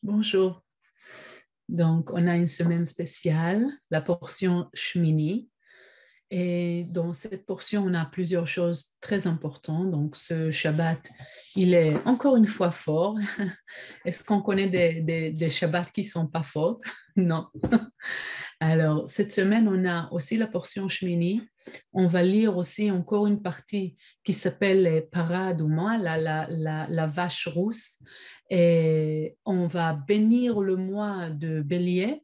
Bonjour. Donc, on a une semaine spéciale, la portion Shmini. Et dans cette portion, on a plusieurs choses très importantes. Donc, ce Shabbat, il est encore une fois fort. Est-ce qu'on connaît des Shabbats qui ne sont pas forts? Non. Alors, cette semaine, on a aussi la portion Shmini. On va lire aussi encore une partie qui s'appelle Parade ou moi, la vache rousse. Et on va bénir le mois de Bélier.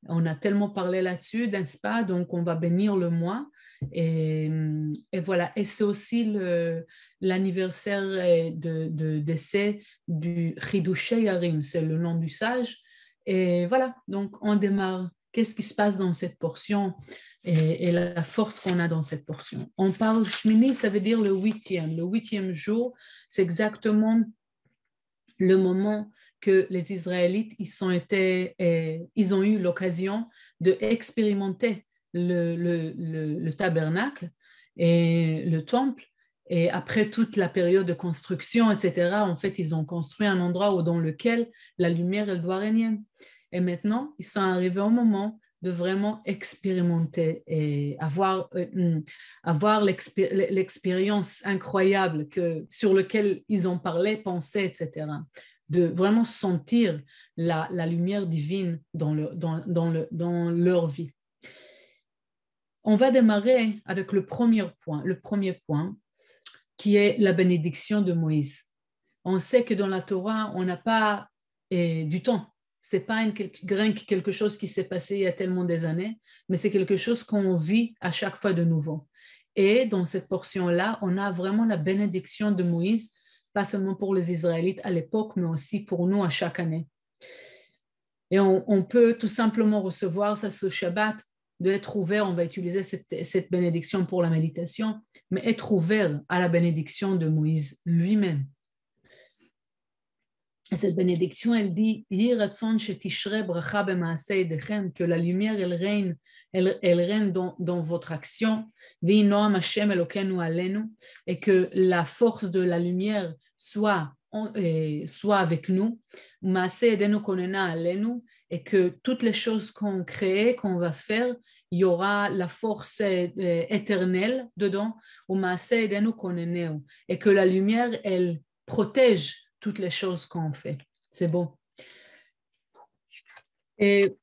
On a tellement parlé là-dessus, n'est-ce pas? Donc, on va bénir le mois. Et voilà. Et c'est aussi l'anniversaire de décès du Chidushé Yarim, c'est le nom du sage. Et voilà, donc on démarre. Qu'est-ce qui se passe dans cette portion et la force qu'on a dans cette portion? On parle Shmini, ça veut dire le huitième. Le huitième jour, c'est exactement le moment que les Israélites ils ont eu l'occasion d'expérimenter le tabernacle et le temple. Et après toute la période de construction, etc., en fait, ils ont construit un endroit dans lequel la lumière, elle doit régner. Et maintenant, ils sont arrivés au moment de vraiment expérimenter et avoir l'expérience incroyable sur laquelle ils ont parlé, pensé, etc. De vraiment sentir la lumière divine dans leur vie. On va démarrer avec le premier point, qui est la bénédiction de Moïse. On sait que dans la Torah, on n'a pas du temps. Ce n'est pas quelque chose qui s'est passé il y a tellement des années, mais c'est quelque chose qu'on vit à chaque fois de nouveau. Et dans cette portion-là, on a vraiment la bénédiction de Moïse, pas seulement pour les Israélites à l'époque, mais aussi pour nous à chaque année. Et on peut tout simplement recevoir ça ce Shabbat, d'être ouvert, on va utiliser cette bénédiction pour la méditation, mais être ouvert à la bénédiction de Moïse lui-même. Cette bénédiction, elle dit que la lumière, elle règne dans votre action, et que la force de la lumière soit avec nous, et que toutes les choses qu'on crée, qu'on va faire, il y aura la force éternelle dedans, et que la lumière, elle protège toutes les choses qu'on fait. C'est bon. Et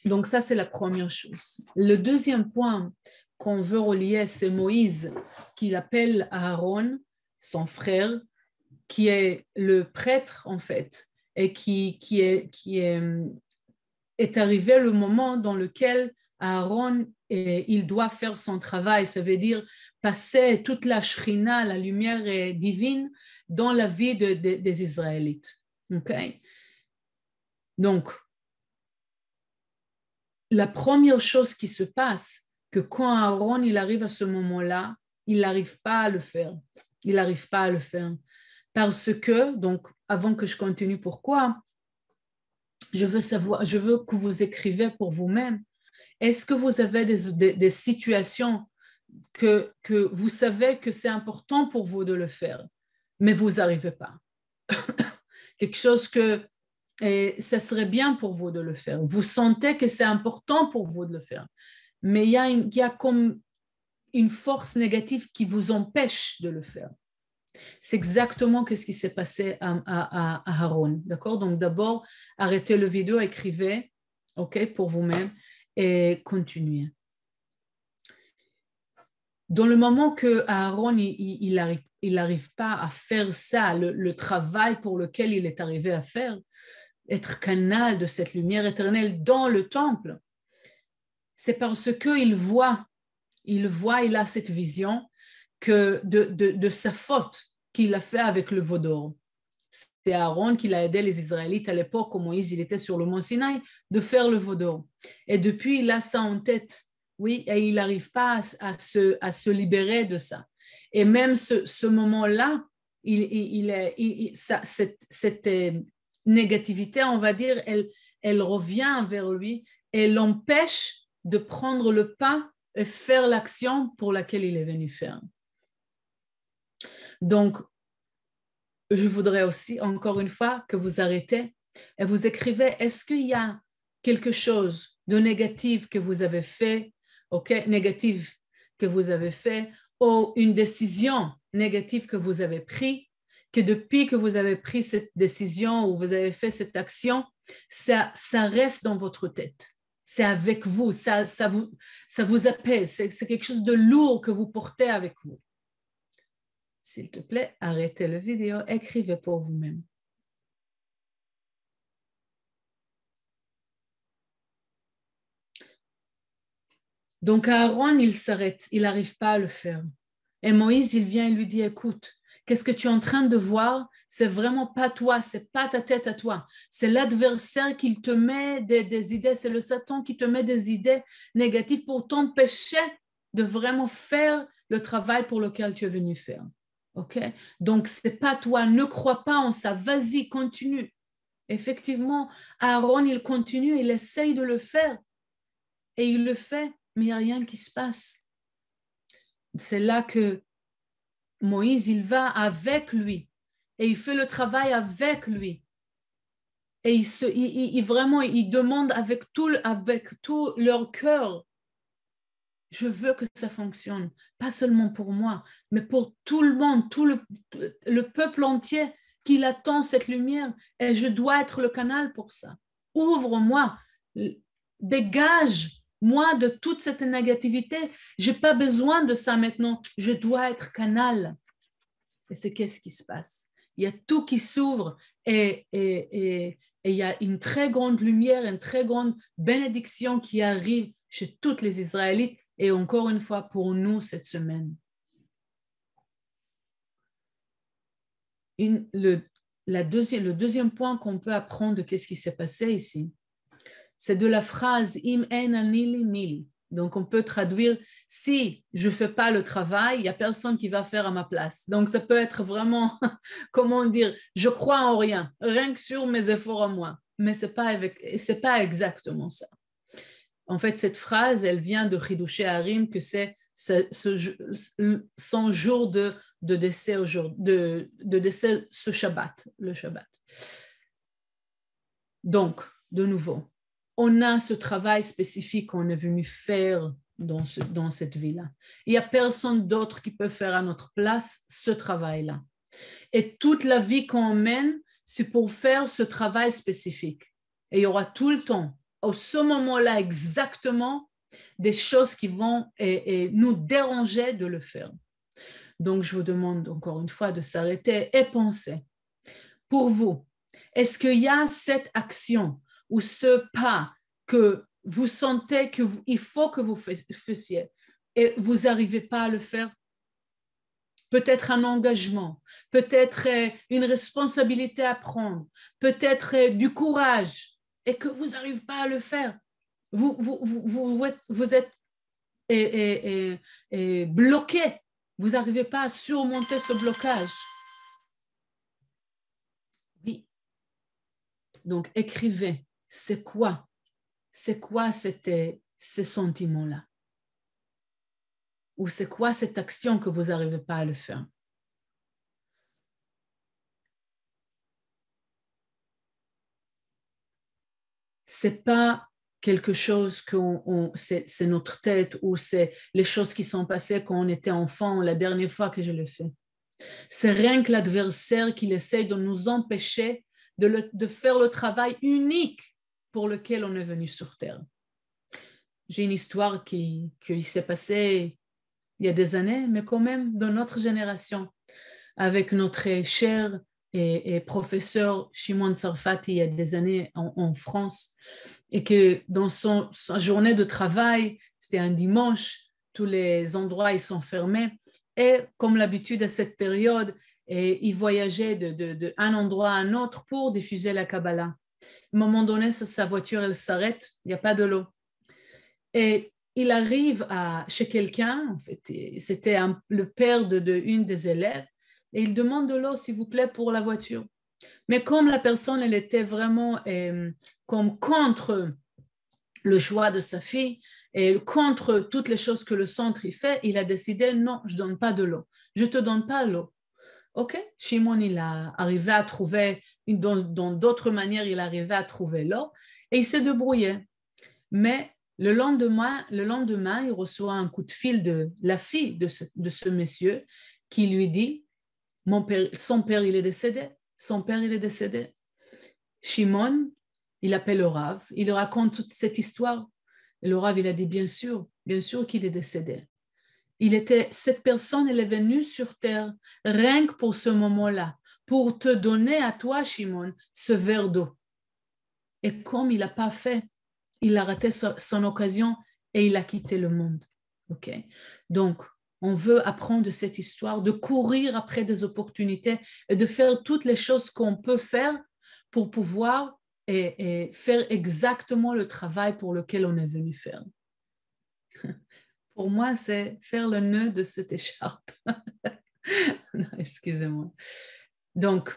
donc ça, c'est la première chose. Le deuxième point qu'on veut relier, c'est Moïse qui appelle Aaron, son frère, qui est le prêtre en fait, et qui est arrivé le moment dans lequel Aaron, il doit faire son travail, ça veut dire passer toute la shrina, la lumière divine, dans la vie des Israélites. Okay? Donc, la première chose qui se passe, que quand Aaron il arrive à ce moment-là, il n'arrive pas à le faire. Il n'arrive pas à le faire. Parce que, donc, avant que je continue, pourquoi? Je veux que vous écrivez pour vous-même. Est-ce que vous avez des situations que vous savez que c'est important pour vous de le faire, mais vous n'arrivez pas? Quelque chose que ça serait bien pour vous de le faire. Vous sentez que c'est important pour vous de le faire, mais il y a comme une force négative qui vous empêche de le faire. C'est exactement ce qui s'est passé à Aaron. D'accord? Donc d'abord, arrêtez le vidéo, écrivez, OK, pour vous-même et continuez. Dans le moment que Aaron il arrive pas à faire ça, le travail pour lequel il est arrivé à faire, être canal de cette lumière éternelle dans le temple, c'est parce qu'il voit, il a cette vision que de sa faute qu'il a fait avec le veau d'or. C'est Aaron qui a aidé les Israélites à l'époque, où Moïse il était sur le mont Sinaï, de faire le veau d'or. Et depuis, il a ça en tête, oui, et il n'arrive pas à se libérer de ça. Et même ce moment-là, cette négativité, on va dire, elle revient vers lui et l'empêche de prendre le pas et faire l'action pour laquelle il est venu faire. Donc, je voudrais aussi, encore une fois, que vous arrêtez Et vous écrivez, est-ce qu'il y a quelque chose de négatif que vous avez fait, ok, négatif que vous avez fait, ou une décision négative que vous avez prise, que depuis que vous avez pris cette décision ou vous avez fait cette action, ça reste dans votre tête. C'est avec vous, ça vous appelle, c'est quelque chose de lourd que vous portez avec vous. S'il te plaît, arrêtez la vidéo, écrivez pour vous-même. Donc Aaron, il s'arrête, il n'arrive pas à le faire. Et Moïse, il vient et lui dit, écoute, qu'est-ce que tu es en train de voir? C'est vraiment pas toi, c'est pas ta tête à toi. C'est l'adversaire qui te met des idées, c'est le Satan qui te met des idées négatives pour t'empêcher de vraiment faire le travail pour lequel tu es venu faire. OK? Donc, c'est pas toi, ne crois pas en ça, vas-y, continue. Effectivement, Aaron, il continue, il essaye de le faire et il le fait, mais il n'y a rien qui se passe. C'est là que Moïse, il va avec lui et il fait le travail avec lui. Et vraiment, il demande avec tout leur cœur, je veux que ça fonctionne, pas seulement pour moi, mais pour tout le monde, tout le peuple entier qui attend cette lumière. Et je dois être le canal pour ça. Ouvre-moi, dégage-moi de toute cette négativité. Je n'ai pas besoin de ça maintenant. Je dois être canal. Et c'est qu'est-ce qui se passe? Il y a tout qui s'ouvre et il y a une très grande lumière, une très grande bénédiction qui arrive chez tous les Israélites et encore une fois pour nous cette semaine. Le deuxième point qu'on peut apprendre de qu'est-ce qui s'est passé ici, c'est de la phrase « Im en anili mil ». Donc, on peut traduire « si je ne fais pas le travail, il n'y a personne qui va faire à ma place ». Donc, ça peut être vraiment, comment dire, je crois en rien que sur mes efforts à moi. Mais ce n'est pas exactement ça. En fait, cette phrase, elle vient de Chidouché Harim, que c'est son jour de décès, de décès ce Shabbat, le Shabbat. Donc, de nouveau, on a ce travail spécifique qu'on est venu faire dans cette vie-là. Il n'y a personne d'autre qui peut faire à notre place ce travail-là. Et toute la vie qu'on mène, c'est pour faire ce travail spécifique. Et il y aura tout le temps, au ce moment-là exactement, des choses qui vont nous déranger de le faire. Donc, je vous demande encore une fois de s'arrêter et penser. Pour vous, est-ce qu'il y a cette action ou ce pas que vous sentez qu'il faut que vous fassiez et vous n'arrivez pas à le faire? Peut-être un engagement, peut-être une responsabilité à prendre, peut-être du courage et que vous n'arrivez pas à le faire. Vous êtes bloqué. Vous n'arrivez pas à surmonter ce blocage. Oui. Donc, écrivez. C'est quoi ces sentiments-là? Ou c'est quoi cette action que vous n'arrivez pas à le faire? C'est pas quelque chose c'est notre tête ou c'est les choses qui sont passées quand on était enfant la dernière fois que je l'ai fait. C'est rien que l'adversaire qui essaie de nous empêcher de faire le travail unique pour lequel on est venu sur Terre. J'ai une histoire qui s'est passée il y a des années, mais quand même dans notre génération, avec notre cher et professeur Shimon Sarfati il y a des années en France, et que dans sa journée de travail, c'était un dimanche, tous les endroits ils sont fermés, et comme l'habitude à cette période, il voyageait d'un endroit à un autre pour diffuser la Kabbalah. À un moment donné, sa voiture, elle s'arrête, il n'y a pas de l'eau. Et il arrive chez quelqu'un, en fait, c'était le père une des élèves, et il demande de l'eau, s'il vous plaît, pour la voiture. Mais comme la personne, elle était vraiment comme contre le choix de sa fille et contre toutes les choses que le centre y fait, il a décidé, non, je ne donne pas de l'eau. Je ne te donne pas l'eau. OK, Shimon, il a arrivé à trouver, dans d'autres manières, il arrivait à trouver l'eau et il s'est débrouillé. Mais le lendemain, il reçoit un coup de fil de la fille de ce monsieur qui lui dit, son père, il est décédé. Son père, il est décédé. Shimon, il appelle le Rav, il raconte toute cette histoire. Et le Rav, il a dit, bien sûr qu'il est décédé. Cette personne, elle est venue sur terre rien que pour ce moment-là, pour te donner à toi, Shimon, ce verre d'eau. Et comme il n'a pas fait, il a raté son occasion et il a quitté le monde. OK? Donc, on veut apprendre de cette histoire, de courir après des opportunités et de faire toutes les choses qu'on peut faire pour pouvoir et faire exactement le travail pour lequel on est venu faire. Pour moi, c'est faire le nœud de cette écharpe. Non, excusez-moi. Donc,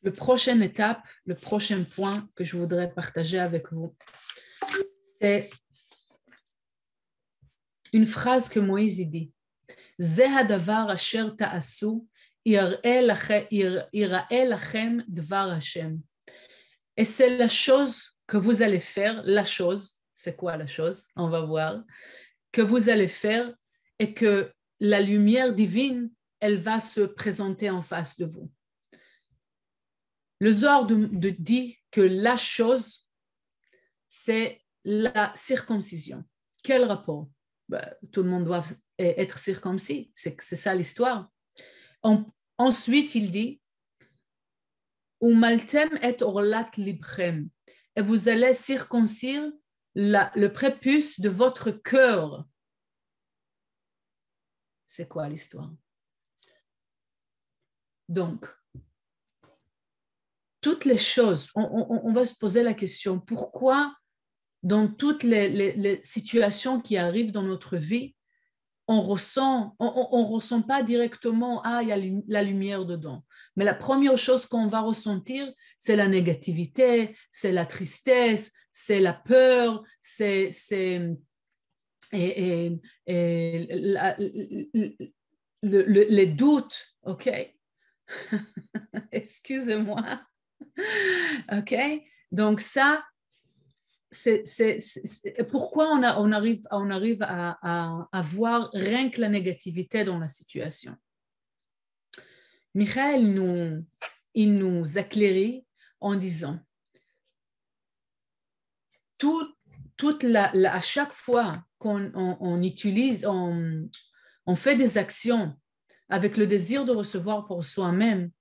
le prochaine étape, le prochain point que je voudrais partager avec vous, c'est une phrase que Moïse dit. Ze hadavar asher ta'asu, yira'e lachem dvar Hashem. Et c'est la chose que vous allez faire, la chose, c'est quoi la chose? On va voir. Que vous allez faire et que la lumière divine, elle va se présenter en face de vous. Le Zohar dit que la chose, c'est la circoncision. Quel rapport? Tout le monde doit être circoncis, c'est ça l'histoire. Ensuite, il dit Umaltem et orlat libchem, et vous allez circoncire le prépuce de votre cœur. C'est quoi l'histoire? Donc, toutes les choses, on va se poser la question, pourquoi dans toutes les situations qui arrivent dans notre vie, on ressent pas directement, il y a la lumière dedans. Mais la première chose qu'on va ressentir, c'est la négativité, c'est la tristesse, c'est la peur, c'est les doutes, OK? Excusez-moi. OK? Donc ça, pourquoi on arrive à voir rien que la négativité dans la situation. Michael il nous éclairait en disant à chaque fois qu'on utilise, on fait des actions avec le désir de recevoir pour soi-même,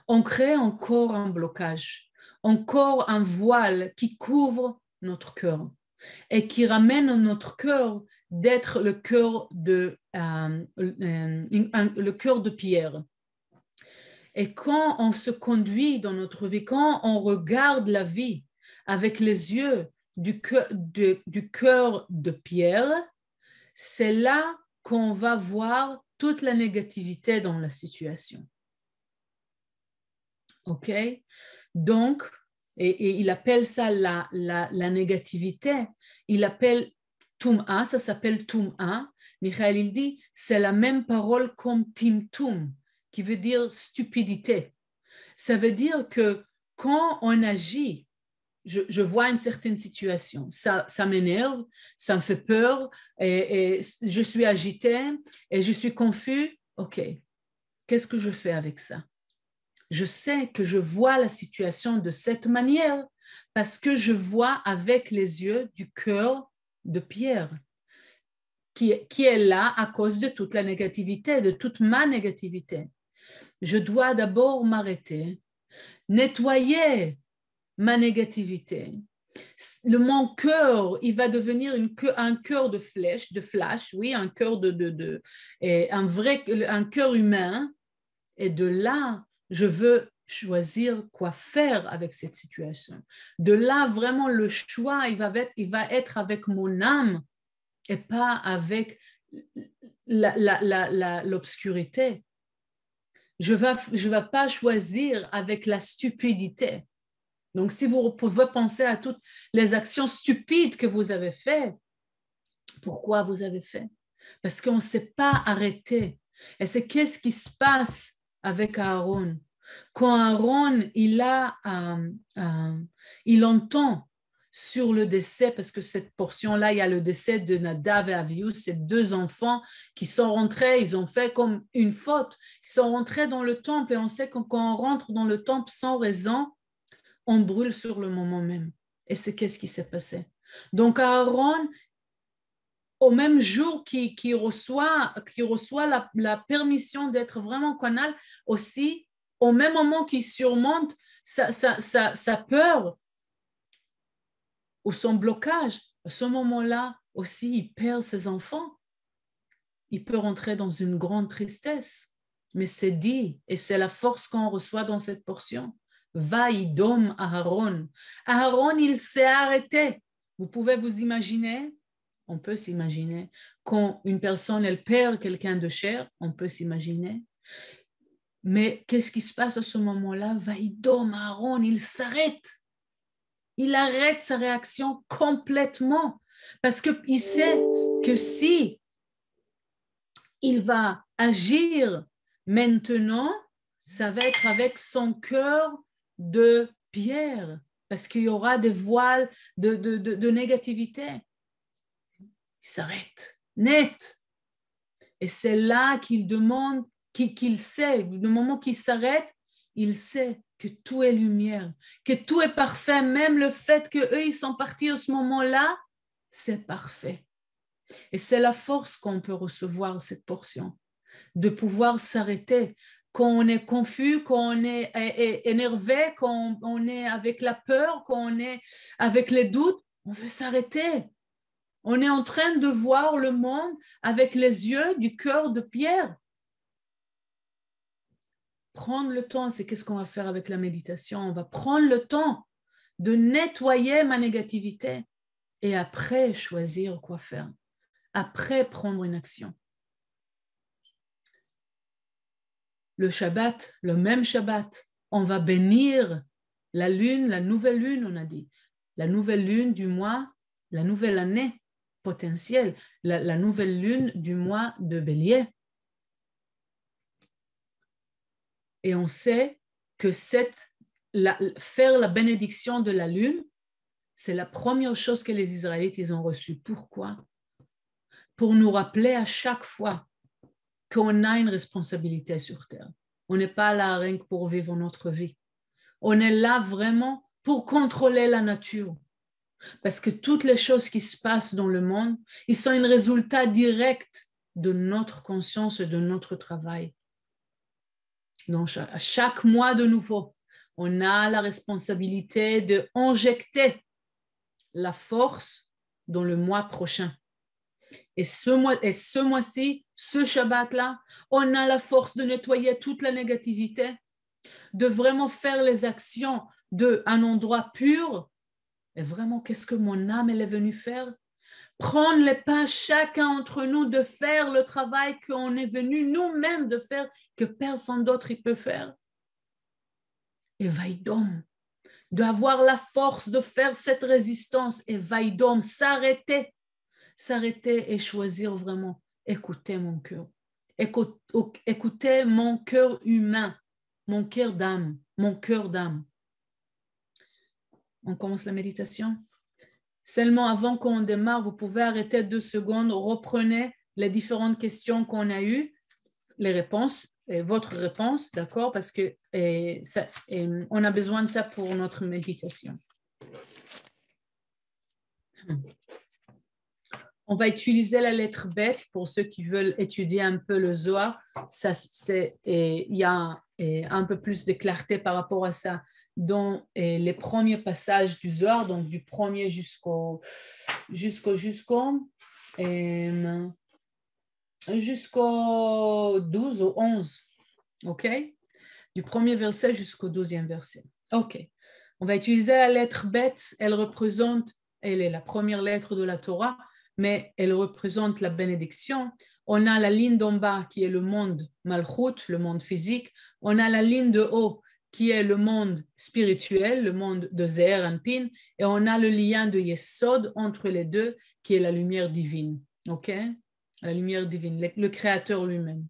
on crée encore un blocage, encore un voile qui couvre notre cœur et qui ramène notre cœur d'être le cœur de pierre. Et quand on se conduit dans notre vie, quand on regarde la vie avec les yeux du cœur de pierre, c'est là qu'on va voir toute la négativité dans la situation. OK? Donc, et il appelle ça la négativité. Il appelle Tum'a, ça s'appelle Tum'a. Michael, il dit, c'est la même parole comme Timtum, qui veut dire stupidité. Ça veut dire que quand on agit, je vois une certaine situation, ça m'énerve, ça me fait peur, et je suis agitée, et je suis confus. OK, qu'est-ce que je fais avec ça? Je sais que je vois la situation de cette manière parce que je vois avec les yeux du cœur de pierre qui est là à cause de toute la négativité, de toute ma négativité. Je dois d'abord m'arrêter, nettoyer ma négativité. Mon cœur, il va devenir un cœur de flèche, de flash, oui, un cœur un cœur humain. Et de là, je veux choisir quoi faire avec cette situation. De là, vraiment, le choix, il va être avec mon âme et pas avec l'obscurité. Je ne vais pas choisir avec la stupidité. Donc, si vous pouvez penser à toutes les actions stupides que vous avez faites, pourquoi vous avez fait? Parce qu'on ne s'est pas arrêté. Et c'est qu'est-ce qui se passe avec Aaron? Quand Aaron, il entend sur le décès, parce que cette portion-là, il y a le décès de Nadav et Avihu, ces deux enfants qui sont rentrés, ils ont fait comme une faute, ils sont rentrés dans le temple, et on sait que quand on rentre dans le temple sans raison, on brûle sur le moment même. Et c'est qu'est-ce qui s'est passé? Donc Aaron, au même jour qu'il reçoit la permission d'être vraiment canal, aussi, au même moment qu'il surmonte sa peur ou son blocage, à ce moment-là aussi, il perd ses enfants. Il peut rentrer dans une grande tristesse. Mais c'est dit, et c'est la force qu'on reçoit dans cette portion. Vaïdom Aaron. Aaron, il s'est arrêté. Vous pouvez vous imaginer, on peut s'imaginer, quand une personne, elle perd quelqu'un de cher, on peut s'imaginer. Mais qu'est-ce qui se passe à ce moment-là? Vaïdom Aaron, il s'arrête. Il arrête sa réaction complètement. Parce qu'il sait que si il va agir maintenant, ça va être avec son cœur de pierre, parce qu'il y aura des voiles de négativité. Il s'arrête, net. Et c'est là qu'il demande, qu'il sait, du moment qu'il s'arrête, il sait que tout est lumière, que tout est parfait, même le fait qu'eux, ils sont partis à ce moment-là, c'est parfait. Et c'est la force qu'on peut recevoir, cette portion, de pouvoir s'arrêter. Quand on est confus, quand on est énervé, quand on est avec la peur, quand on est avec les doutes, on veut s'arrêter. On est en train de voir le monde avec les yeux du cœur de pierre. Prendre le temps, c'est qu'est-ce qu'on va faire avec la méditation? On va prendre le temps de nettoyer ma négativité et après choisir quoi faire. Après prendre une action. Le Shabbat, le même Shabbat, on va bénir la lune, la nouvelle lune, on a dit. La nouvelle lune du mois, la nouvelle année potentielle, la nouvelle lune du mois de Bélier. Et on sait que faire la bénédiction de la lune, c'est la première chose que les Israélites ils ont reçue. Pourquoi? Pour nous rappeler à chaque fois qu'on a une responsabilité sur Terre. On n'est pas là rien que pour vivre notre vie. On est là vraiment pour contrôler la nature. Parce que toutes les choses qui se passent dans le monde, ils sont un résultat direct de notre conscience et de notre travail. Donc, à chaque mois de nouveau, on a la responsabilité d'injecter la force dans le mois prochain. Et ce mois-ci, ce Shabbat-là, on a la force de nettoyer toute la négativité, de vraiment faire les actions d'un endroit pur. Et vraiment, qu'est-ce que mon âme elle est venue faire? Prendre les pas, chacun entre nous, de faire le travail qu'on est venu nous-mêmes de faire, que personne d'autre peut faire. Et vaïdom, d'avoir la force de faire cette résistance, et vaïdom, s'arrêter et choisir vraiment, écouter mon cœur, écouter mon cœur humain, mon cœur d'âme, mon cœur d'âme. On commence la méditation. Seulement avant qu'on démarre, vous pouvez arrêter 2 secondes, reprenez les différentes questions qu'on a eues, les réponses, et votre réponse, d'accord, parce que on a besoin de ça pour notre méditation. On va utiliser la lettre Bet pour ceux qui veulent étudier un peu le Zohar. Il y a un peu plus de clarté par rapport à ça dans les premiers passages du Zohar, donc du premier jusqu'au 12 ou 11, ok? Du premier verset jusqu'au 12e verset. Ok. On va utiliser la lettre Bet. Elle est la première lettre de la Torah, mais elle représente la bénédiction. On a la ligne d'en bas qui est le monde Malchut, le monde physique. On a la ligne de haut qui est le monde spirituel, le monde de Zeher Anpin, et on a le lien de Yesod entre les deux, qui est la lumière divine. OK? La lumière divine, le Créateur lui-même.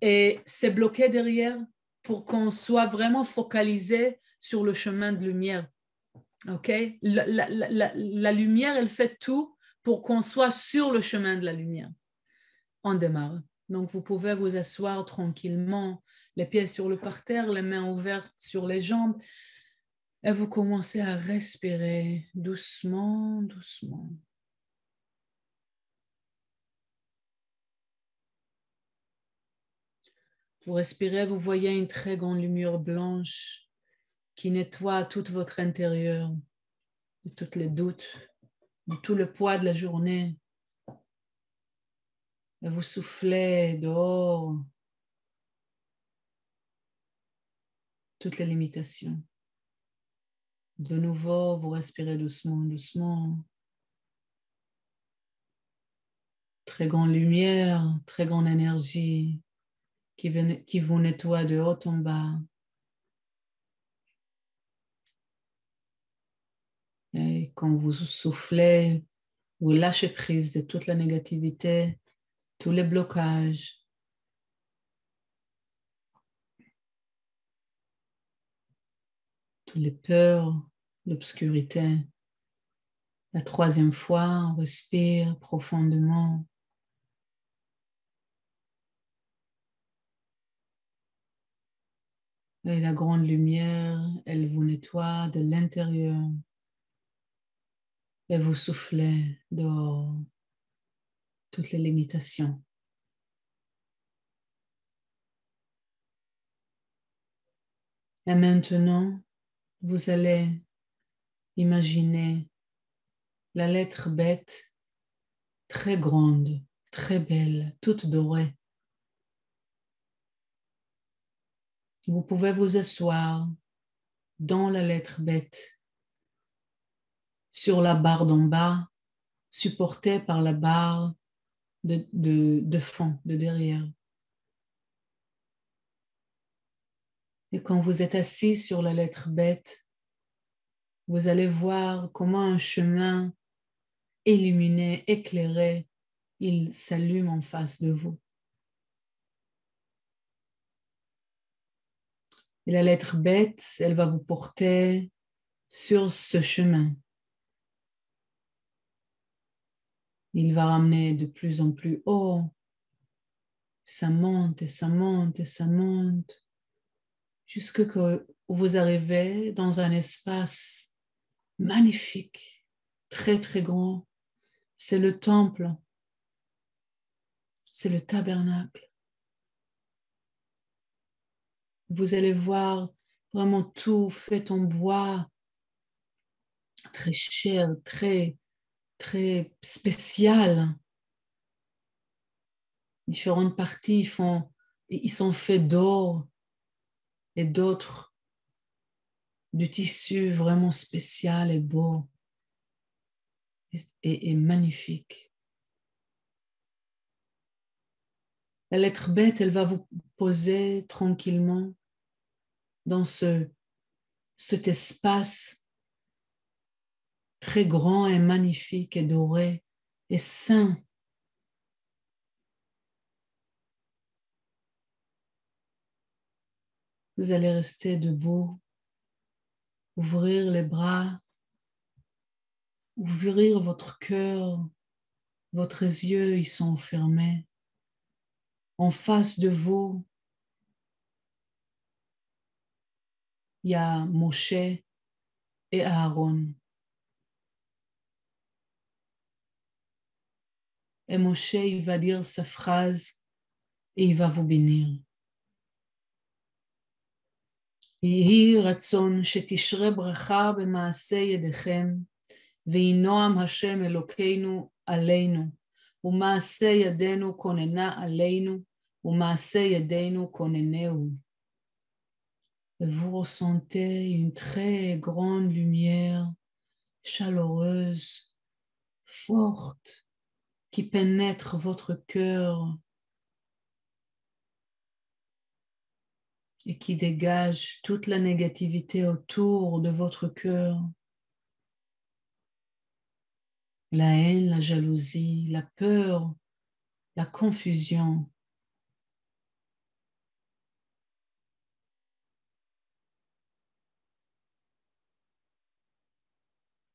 Et c'est bloqué derrière pour qu'on soit vraiment focalisé sur le chemin de lumière. OK? La lumière, elle fait tout pour qu'on soit sur le chemin de la lumière. On démarre. Donc, vous pouvez vous asseoir tranquillement, les pieds sur le parterre, les mains ouvertes sur les jambes, et vous commencez à respirer doucement, doucement. Vous respirez, vous voyez une très grande lumière blanche qui nettoie tout votre intérieur, de tous les doutes, de tout le poids de la journée. Et vous soufflez dehors toutes les limitations. De nouveau, vous respirez doucement, doucement. Très grande lumière, très grande énergie qui vous nettoie de haut en bas. Et quand vous soufflez, vous lâchez prise de toute la négativité, tous les blocages. Toutes les peurs, l'obscurité. La troisième fois, on respire profondément. Et la grande lumière, elle vous nettoie de l'intérieur. Et vous soufflez dehors toutes les limitations. Et maintenant, vous allez imaginer la lettre bête, très grande, très belle, toute dorée. Vous pouvez vous asseoir dans la lettre bête, sur la barre d'en bas, supportée par la barre de fond, de derrière. Et quand vous êtes assis sur la lettre bête, vous allez voir comment un chemin illuminé, éclairé, il s'allume en face de vous. Et la lettre bête, elle va vous porter sur ce chemin. Il va ramener de plus en plus haut. Ça monte et ça monte et ça monte, jusque que vous arrivez dans un espace magnifique, très très grand. C'est le temple, c'est le tabernacle. Vous allez voir vraiment tout fait en bois, très cher, très, très spécial. Différentes parties ils sont faits d'or et d'autres du tissu vraiment spécial et beau et magnifique. La lettre bête, elle va vous poser tranquillement dans cet espace très grand et magnifique et doré et sain. Vous allez rester debout, ouvrir les bras, ouvrir votre cœur, votre yeux, ils sont fermés. En face de vous, il y a Moshe et Aaron. Et Moshe, il va dire sa phrase et il va vous bénir. יהי רצון שתשרה ברכה במעשה ידיכם, וינועם השם אלוקינו עלינו, ומעשה ידינו כוננה עלינו, ומעשה ידינו כוננהו. Vous ressentez une très grande lumière chaleureuse, forte, qui pénètre votre cœur et qui dégage toute la négativité autour de votre cœur. La haine, la jalousie, la peur, la confusion.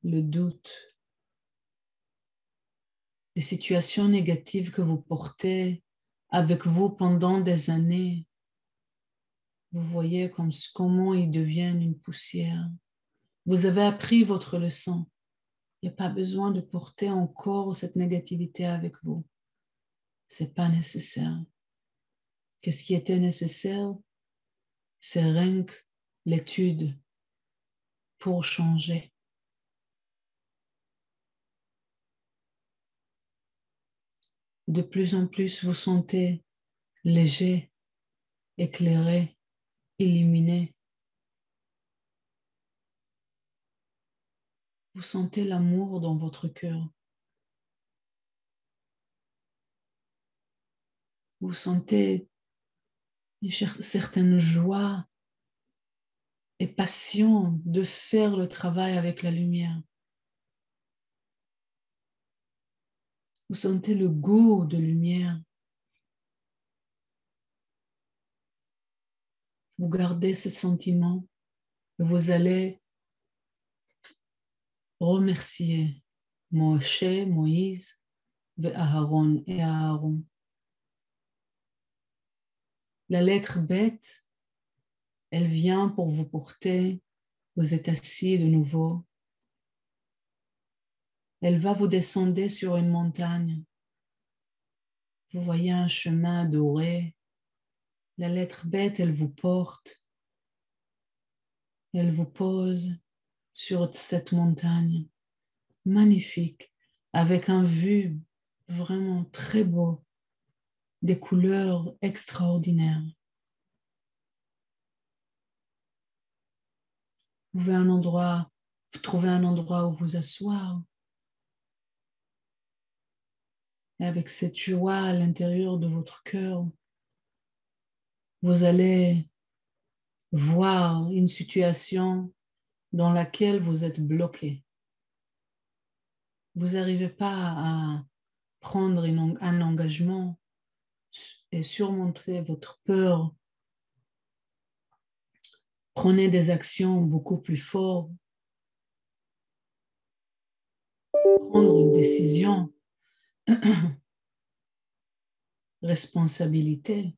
Le doute, les situations négatives que vous portez avec vous pendant des années. Vous voyez comment ils deviennent une poussière. Vous avez appris votre leçon. Il n'y a pas besoin de porter encore cette négativité avec vous. Ce n'est pas nécessaire. Qu'est-ce qui était nécessaire? C'est rien que l'étude pour changer. De plus en plus, vous sentez léger, éclairé, illuminé. Vous sentez l'amour dans votre cœur. Vous sentez une certaine joie et passion de faire le travail avec la lumière. Vous sentez le goût de lumière. Vous gardez ce sentiment et vous allez remercier Moshe, Moïse, et Aaron. La lettre bête, elle vient pour vous porter. Vous êtes assis de nouveau. Elle va vous descendre sur une montagne. Vous voyez un chemin doré. La lettre bête, elle vous porte. Elle vous pose sur cette montagne magnifique, avec un vue vraiment très beau, des couleurs extraordinaires. Vous trouvez un endroit où vous asseoir. Et avec cette joie à l'intérieur de votre cœur, vous allez voir une situation dans laquelle vous êtes bloqué. Vous n'arrivez pas à prendre un engagement et surmonter votre peur. Prenez des actions beaucoup plus fortes. Prendre une décision. Responsabilité.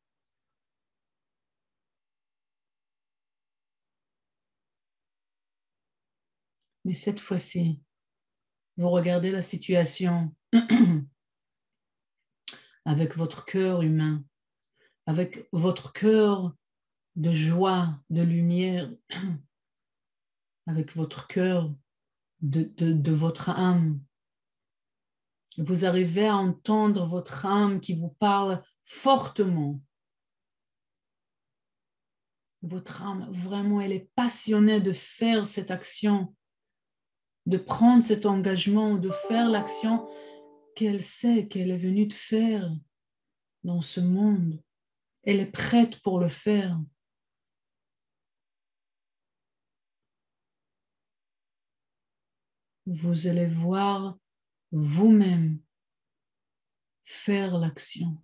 Mais cette fois-ci, vous regardez la situation avec votre cœur humain, avec votre cœur de joie, de lumière, avec votre cœur de votre âme. Vous arrivez à entendre votre âme qui vous parle fortement. Votre âme, vraiment, elle est passionnée de faire cette action, de prendre cet engagement, de faire l'action qu'elle sait qu'elle est venue de faire dans ce monde. Elle est prête pour le faire. Vous allez voir vous-même faire l'action.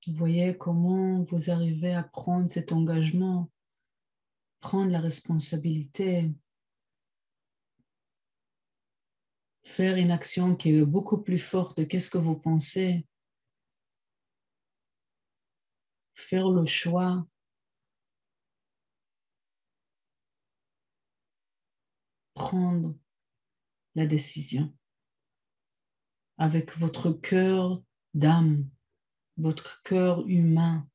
Vous voyez comment vous arrivez à prendre cet engagement, prendre la responsabilité, faire une action qui est beaucoup plus forte de qu'est-ce que vous pensez, faire le choix, prendre la décision avec votre cœur d'âme, votre cœur humain.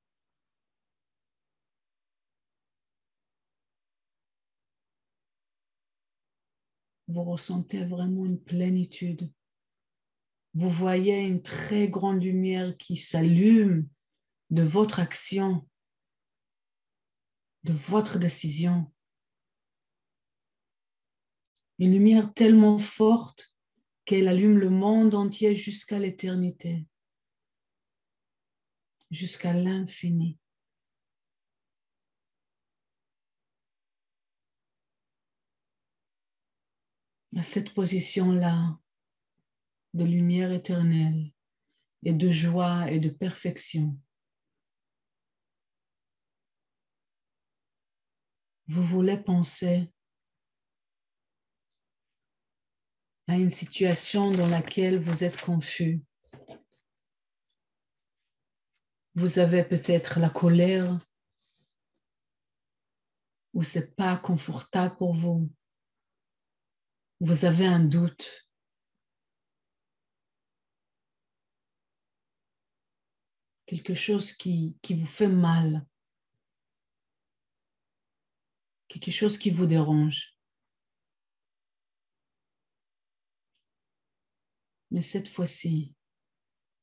Vous ressentez vraiment une plénitude. Vous voyez une très grande lumière qui s'allume de votre action, de votre décision. Une lumière tellement forte qu'elle allume le monde entier jusqu'à l'éternité, jusqu'à l'infini. À cette position-là de lumière éternelle et de joie et de perfection, vous voulez penser à une situation dans laquelle vous êtes confus. Vous avez peut-être la colère ou c'est pas confortable pour vous. Vous avez un doute. Quelque chose qui vous fait mal. Quelque chose qui vous dérange. Mais cette fois-ci,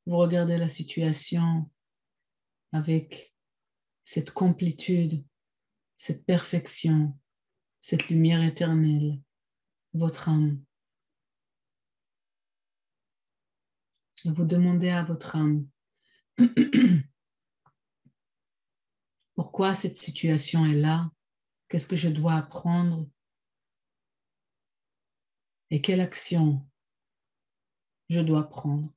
vous regardez la situation avec cette complétude, cette perfection, cette lumière éternelle, votre âme. Et vous demandez à votre âme, pourquoi cette situation est là? Qu'est-ce que je dois apprendre? Et quelle action je dois prendre?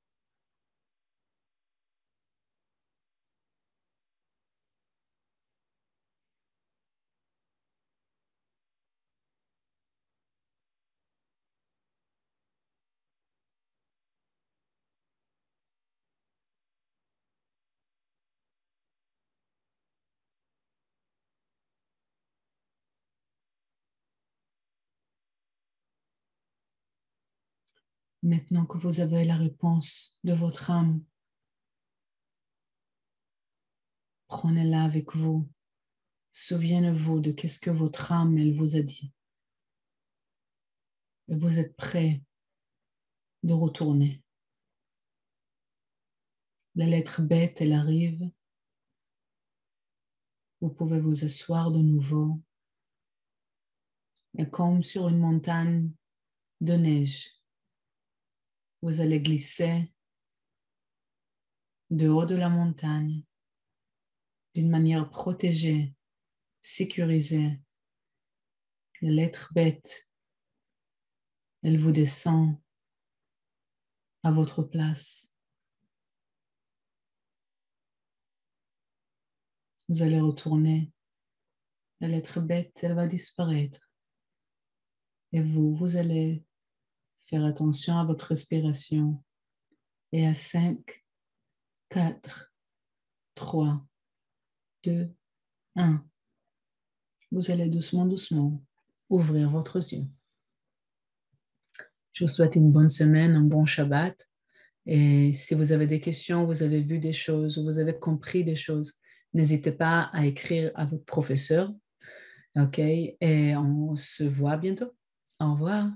Maintenant que vous avez la réponse de votre âme, prenez-la avec vous. Souvenez-vous de qu'est-ce que votre âme, elle vous a dit. Et vous êtes prêt de retourner. La lettre bête, elle arrive. Vous pouvez vous asseoir de nouveau. Et comme sur une montagne de neige, vous allez glisser de haut de la montagne d'une manière protégée, sécurisée. La lettre bête, elle vous descend à votre place. Vous allez retourner. La lettre bête, elle va disparaître. Et vous allez faire attention à votre respiration. Et à 5, 4, 3, 2, 1, vous allez doucement, doucement ouvrir votre yeux. Je vous souhaite une bonne semaine, un bon Shabbat. Et si vous avez des questions, vous avez vu des choses, ou vous avez compris des choses, n'hésitez pas à écrire à votre professeur. OK? Et on se voit bientôt. Au revoir.